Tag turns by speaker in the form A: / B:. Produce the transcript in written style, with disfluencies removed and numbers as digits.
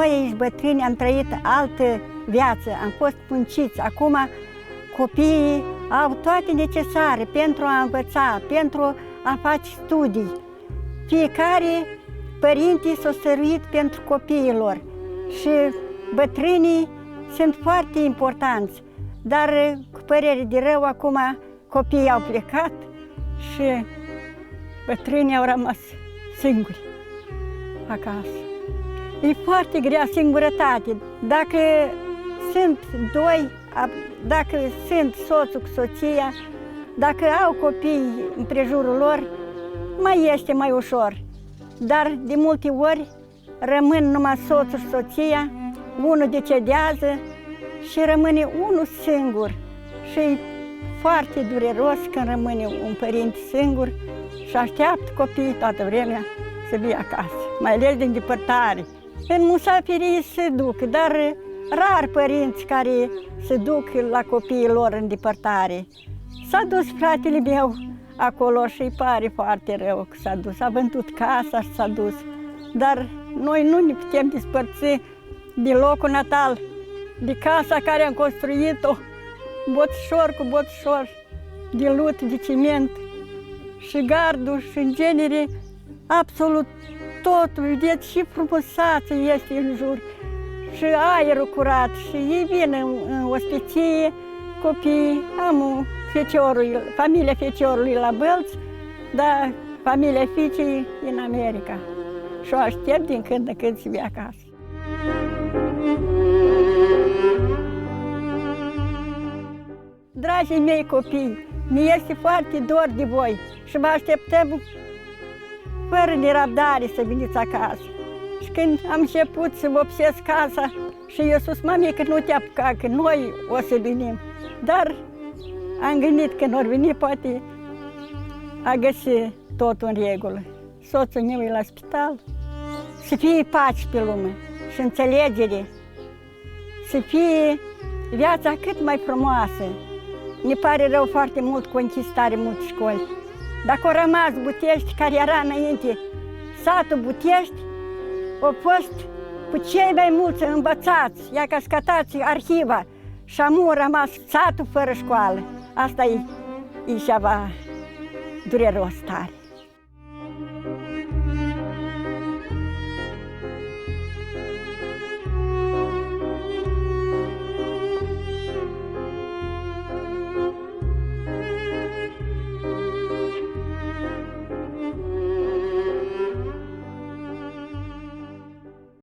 A: Noi aici bătrâni am trăit altă viață, am fost munciți. Acum copiii au toate necesare pentru a învăța, pentru a face studii. Fiecare părinte s-a stăruit pentru copiilor și bătrânii sunt foarte importanți. Dar, cu părere de rău, acum copiii au plecat și bătrânii au rămas singuri acasă. E foarte grea singurătate. Dacă sunt doi, dacă sunt soțul cu soția, dacă au copii în prejurul lor, mai este mai ușor. Dar de multe ori rămân numai soțul și soția, unul decedează și rămâne unul singur. Și e foarte dureros când rămâne un părinte singur și așteaptă copiii toată vremea să fie acasă, mai ales din depărtare. În musafirii se duc, dar rar părinți care se duc la copiii lor în depărtare. S-a dus fratele meu acolo și îi pare foarte rău că s-a dus. A vândut casa și s-a dus. Dar noi nu ne putem despărți de locul natal, de casa care am construit-o, boțișor cu boțișor, de lut, de ciment și gardul și în genere absolut totul. Vedeți și frumusață este în jur și aerul curat și ei vin în ospiție, copiii. Am familia feciorului la Bălți, dar familia fiicei în America. Și o aștept din când în când să vii acasă. Dragii mei copii, mi este foarte dor de voi și vă așteptăm fără nerăbdare să veniți acasă. Și când am început să vopsesc casa și eu spus, mami, că nu te apuca, că noi o să venim. Dar am gândit că n-or veni, poate a găsit totul în regulă. Soțul meu e la spital. Să fie pace pe lume și înțelegere, să fie viața cât mai frumoasă. Ne pare rău foarte mult cu închistare multe școli. Dacă au rămas Butești, care era înainte satul Butești, au fost cu cei mai mulți învățați, ia ca scătați arhiva și amu a rămas satul fără școală. Asta e ceva dureros tare.